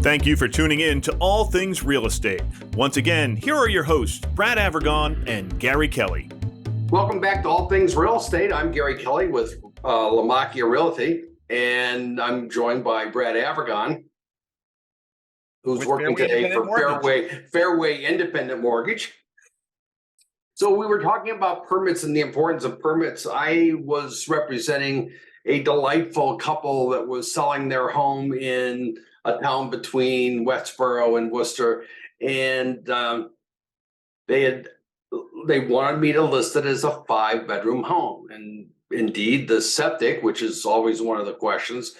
Thank you for tuning in to All Things Real Estate. Once again, here are your hosts, Brad Avergon and Gary Kelley. Welcome back to All Things Real Estate. I'm Gary Kelley with Lamakia Realty, and I'm joined by Brad Avergon, who's with working today for Fairway Independent Mortgage. So we were talking about permits and the importance of permits. I was representing a delightful couple that was selling their home in a town between Westboro and Worcester, and they wanted me to list it as a 5-bedroom home. And indeed, the septic, which is always one of the questions,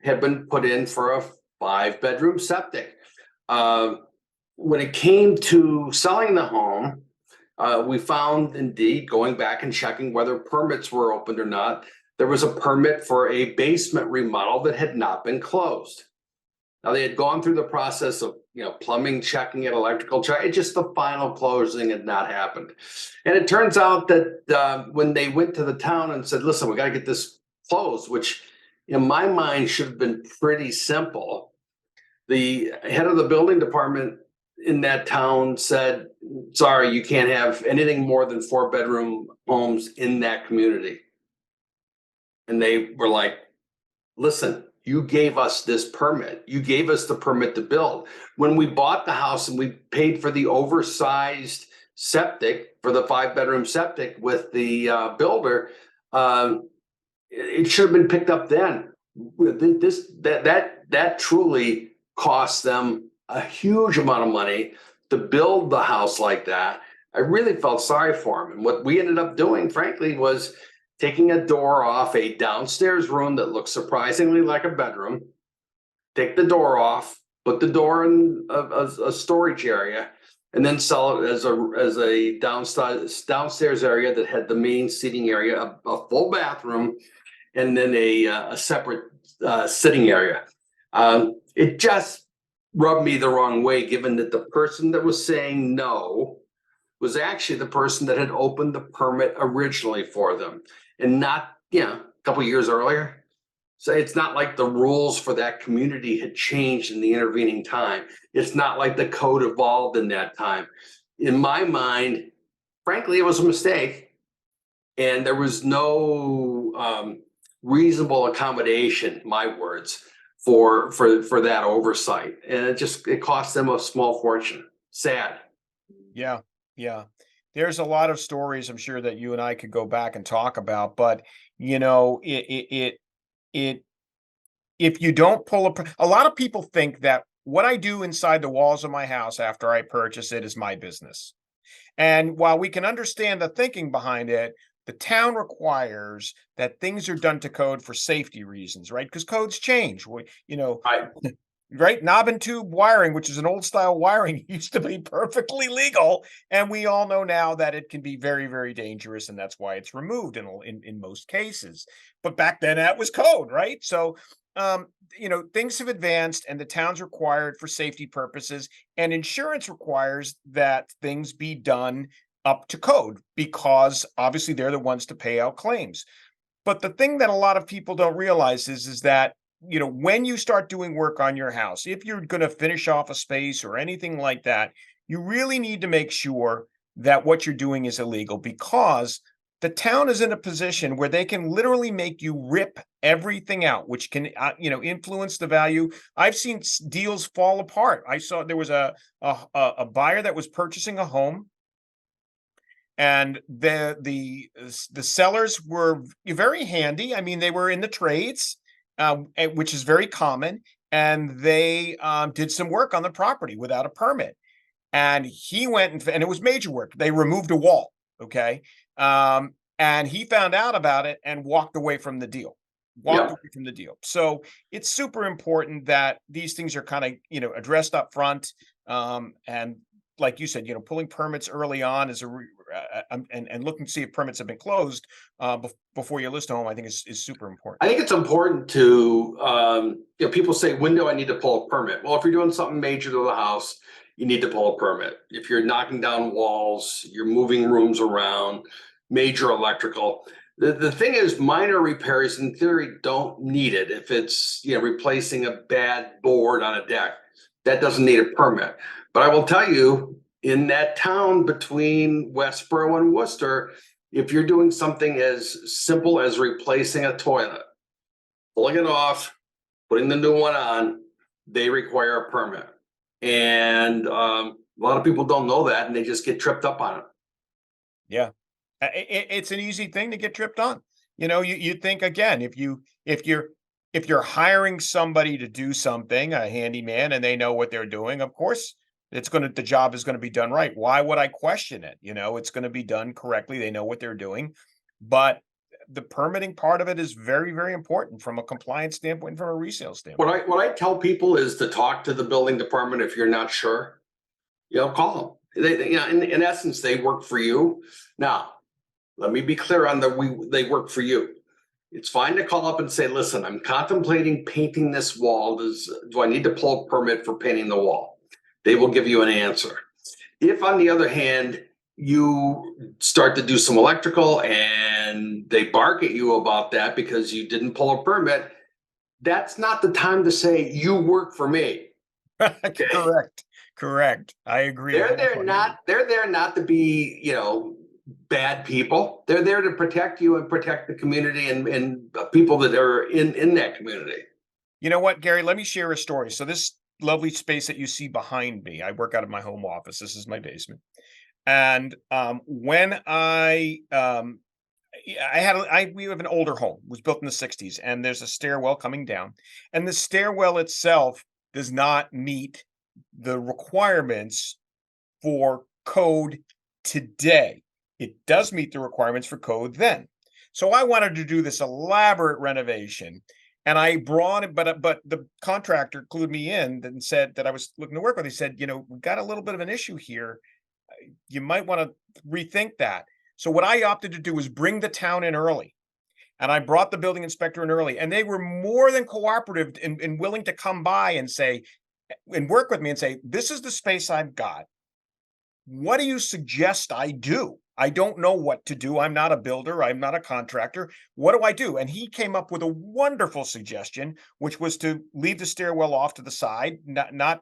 had been put in for a 5-bedroom septic. When it came to selling the home, we found, indeed, going back and checking whether permits were opened or not, there was a permit for a basement remodel that had not been closed. Now, they had gone through the process of, plumbing checking it, electrical check. It just the final closing had not happened. And it turns out that when they went to the town and said, listen, we got to get this closed, which in my mind should have been pretty simple. The head of the building department in that town said, sorry, you can't have anything more than 4-bedroom homes in that community. And they were like, listen, you gave us this permit. You gave us the permit to build. When we bought the house and we paid for the oversized septic, for the 5-bedroom septic with the builder, it should have been picked up then. That truly cost them a huge amount of money to build the house like that. I really felt sorry for them. And what we ended up doing, frankly, was taking a door off a downstairs room that looks surprisingly like a bedroom, take the door off, put the door in a storage area, and then sell it as a downstairs area that had the main seating area, a full bathroom, and then a separate sitting area. It just rubbed me the wrong way, given that the person that was saying no was actually the person that had opened the permit originally for them, and not, a couple of years earlier. So it's not like the rules for that community had changed in the intervening time. It's not like the code evolved in that time. In my mind, frankly, it was a mistake, and there was no reasonable accommodation, my words, for that oversight, and it cost them a small fortune. Sad. Yeah. There's a lot of stories I'm sure that you and I could go back and talk about, but if you don't a lot of people think that what I do inside the walls of my house after I purchase it is my business. And while we can understand the thinking behind it, the town requires that things are done to code for safety reasons, right? Because codes change. Right? Knob and tube wiring, which is an old style wiring, used to be perfectly legal. And we all know now that it can be very, very dangerous. And that's why it's removed in most cases. But back then that was code, right? So, things have advanced and the town's required for safety purposes, and insurance requires that things be done up to code because obviously they're the ones to pay out claims. But the thing that a lot of people don't realize is that when you start doing work on your house, if you're going to finish off a space or anything like that, you really need to make sure that what you're doing is illegal, because the town is in a position where they can literally make you rip everything out, which can, influence the value. I've seen deals fall apart. I saw there was a buyer that was purchasing a home, and the sellers were very handy. I mean, they were in the trades, which is very common, and they did some work on the property without a permit. And he went and it was major work. They removed a wall, okay? And he found out about it and walked away from the deal. So it's super important that these things are kind of, addressed up front. And like you said, pulling permits early on is and looking to see if permits have been closed before you list a home, I think is super important. I think it's important to, people say, when do I need to pull a permit? Well, if you're doing something major to the house, you need to pull a permit. If you're knocking down walls, you're moving rooms around, major electrical. The thing is, minor repairs in theory don't need it if it's replacing a bad board on a deck. that doesn't need a permit. But I will tell you, in that town between Westboro and Worcester, if you're doing something as simple as replacing a toilet, pulling it off, putting the new one on, they require a permit. And a lot of people don't know that, and they just get tripped up on it. Yeah. It's an easy thing to get tripped on. You think again, if you're hiring somebody to do something, a handyman, and they know what they're doing, of course the job is going to be done right. Why would I question it? It's going to be done correctly. They know what they're doing. But the permitting part of it is very, very important from a compliance standpoint, from a resale standpoint. What I tell people is to talk to the building department if you're not sure. Call them. In essence, they work for you. Now, let me be clear on they work for you. It's fine to call up and say, listen, I'm contemplating painting this wall. Do I need to pull a permit for painting the wall? They will give you an answer. If, on the other hand, you start to do some electrical and they bark at you about that because you didn't pull a permit, that's not the time to say, you work for me. Okay? Correct. I agree. They're there not to be, bad people. They're there to protect you and protect the community and people that are in that community. You know what, Gary? Let me share a story. So this lovely space that you see behind me, I work out of my home office. This is my basement. And when we have an older home. It was built in the 60s, and there's a stairwell coming down, and the stairwell itself does not meet the requirements for code today. It does meet the requirements for code then. So I wanted to do this elaborate renovation, and I brought it, but the contractor clued me in and said that I was looking to work with. He said, we've got a little bit of an issue here. You might want to rethink that. So what I opted to do was bring the town in early. And I brought the building inspector in early, and they were more than cooperative and willing to come by and say, and work with me and say, this is the space I've got. What do you suggest I do? I don't know what to do. I'm not a builder. I'm not a contractor. What do I do? And he came up with a wonderful suggestion, which was to leave the stairwell off to the side, not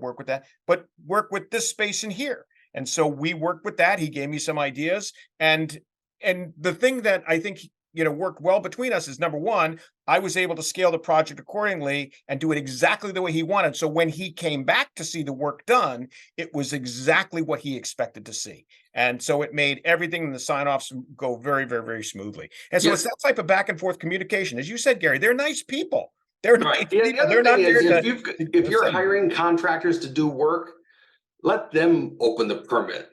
work with that, but work with this space in here. And so we worked with that. He gave me some ideas, and the thing that I think worked well between us is, number one, I was able to scale the project accordingly and do it exactly the way he wanted. So when he came back to see the work done, it was exactly what he expected to see. And so it made everything in the sign-offs go very, very, very smoothly. And so it's that type of back and forth communication. As you said, Gary, they're nice people. They're nice people. They're not there if you're hiring contractors to do work, let them open the permit.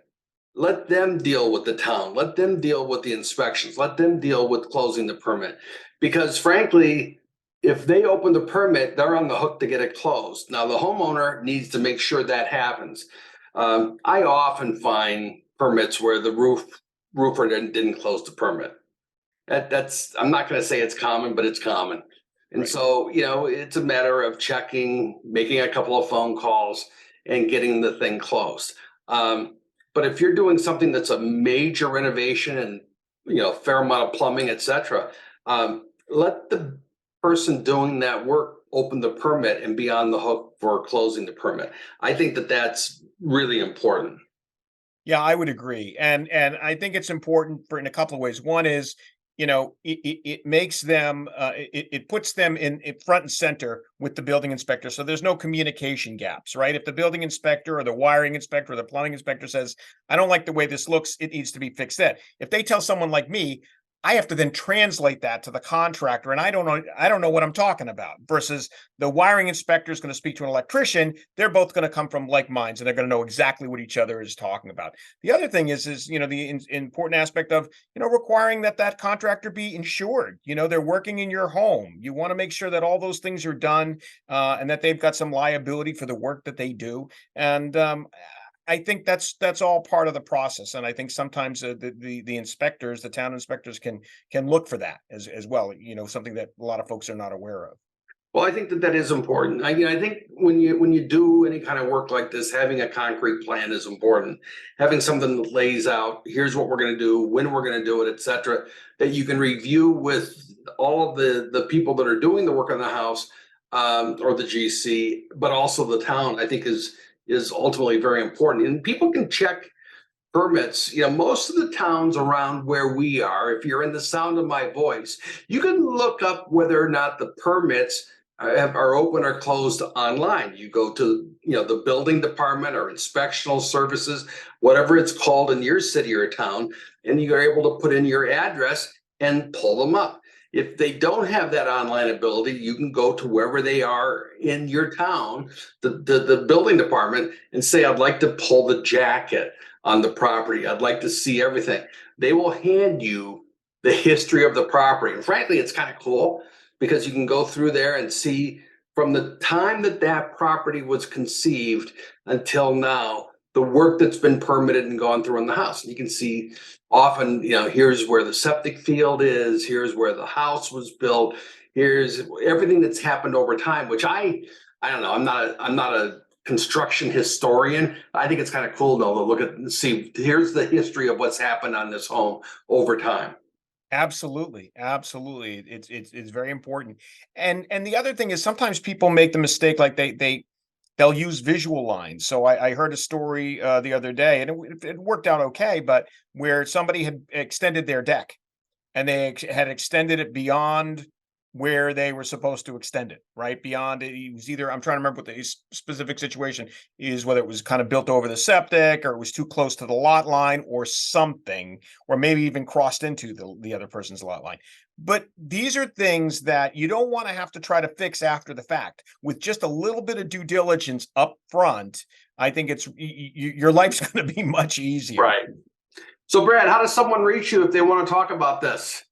Let them deal with the town. Let them deal with the inspections. Let them deal with closing the permit. Because frankly, if they open the permit, they're on the hook to get it closed. Now, the homeowner needs to make sure that happens. I often find permits where the roofer didn't close the permit. That's I'm not going to say it's common, but it's common. And so, it's a matter of checking, making a couple of phone calls, and getting the thing closed. But if you're doing something that's a major renovation and, fair amount of plumbing, et cetera, let the person doing that work open the permit and be on the hook for closing the permit. I think that that's really important. Yeah, I would agree. And I think it's important in a couple of ways. One is, it makes them, it puts them in front and center with the building inspector. So there's no communication gaps, right? If the building inspector or the wiring inspector or the plumbing inspector says, I don't like the way this looks, it needs to be fixed then. If they tell someone like me, I have to then translate that to the contractor, and I don't know what I'm talking about. Versus the wiring inspector is going to speak to an electrician. They're both going to come from like minds, and they're going to know exactly what each other is talking about. The other thing is the important aspect of requiring that contractor be insured. They're working in your home. You want to make sure that all those things are done, and that they've got some liability for the work that they do. And I think that's all part of the process, and I think sometimes the inspectors, the town inspectors, can look for that as well. Something that a lot of folks are not aware of. Well, I think that is important. I think when you do any kind of work like this, having a concrete plan is important. Having something that lays out, here's what we're going to do, when we're going to do it, et cetera, that you can review with all of the people that are doing the work on the house. or the GC, but also the town, I think is ultimately very important. And people can check permits. Most of the towns around where we are, if you're in the sound of my voice, you can look up whether or not the permits are open or closed online. You go to the building department or inspectional services, whatever it's called in your city or town, and you're able to put in your address and pull them up. If they don't have that online ability, you can go to wherever they are in your town, the building department, and say, I'd like to pull the jacket on the property. I'd like to see everything. They will hand you the history of the property. And frankly, it's kind of cool because you can go through there and see from the time that property was conceived until now, the work that's been permitted and gone through in the house. And you can see often, here's where the septic field is, here's where the house was built, here's everything that's happened over time, which I don't know, I'm not a construction historian. I think it's kind of cool though to look at and see, here's the history of what's happened on this home over time. Absolutely. Absolutely. It's very important. And the other thing is sometimes people make the mistake, like they'll use visual lines. So I heard a story the other day, and it worked out okay, but where somebody had extended their deck and they had extended it beyond where they were supposed to extend it, right? Beyond it was either, I'm trying to remember what the specific situation is, whether it was kind of built over the septic or it was too close to the lot line or something, or maybe even crossed into the other person's lot line. But these are things that you don't want to have to try to fix after the fact. With just a little bit of due diligence up front, I think your life's going to be much easier. Right. So Brad, how does someone reach you if they want to talk about this?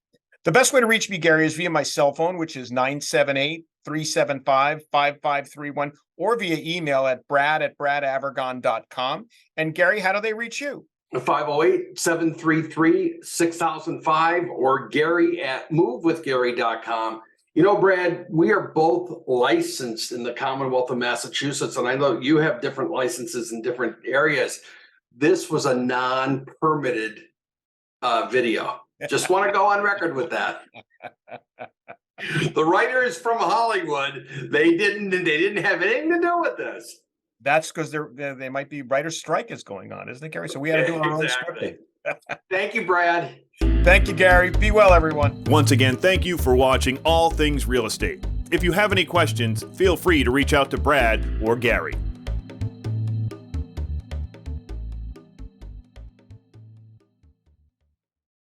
The best way to reach me, Gary, is via my cell phone, which is 978-375-5531, or via email at brad@bradavergon.com. And Gary, how do they reach you? 508-733-6005 or Gary@movewithgary.com. Brad, we are both licensed in the Commonwealth of Massachusetts, and I know you have different licenses in different areas. This was a non-permitted video. Just want to go on record with that. The writers from Hollywood, they didn't have anything to do with this. That's because they might be writer's strike is going on, isn't it, Gary? So we had to do our own scripting. Thank you, Brad. Thank you, Gary. Be well, everyone. Once again, thank you for watching All Things Real Estate. If you have any questions, feel free to reach out to Brad or Gary.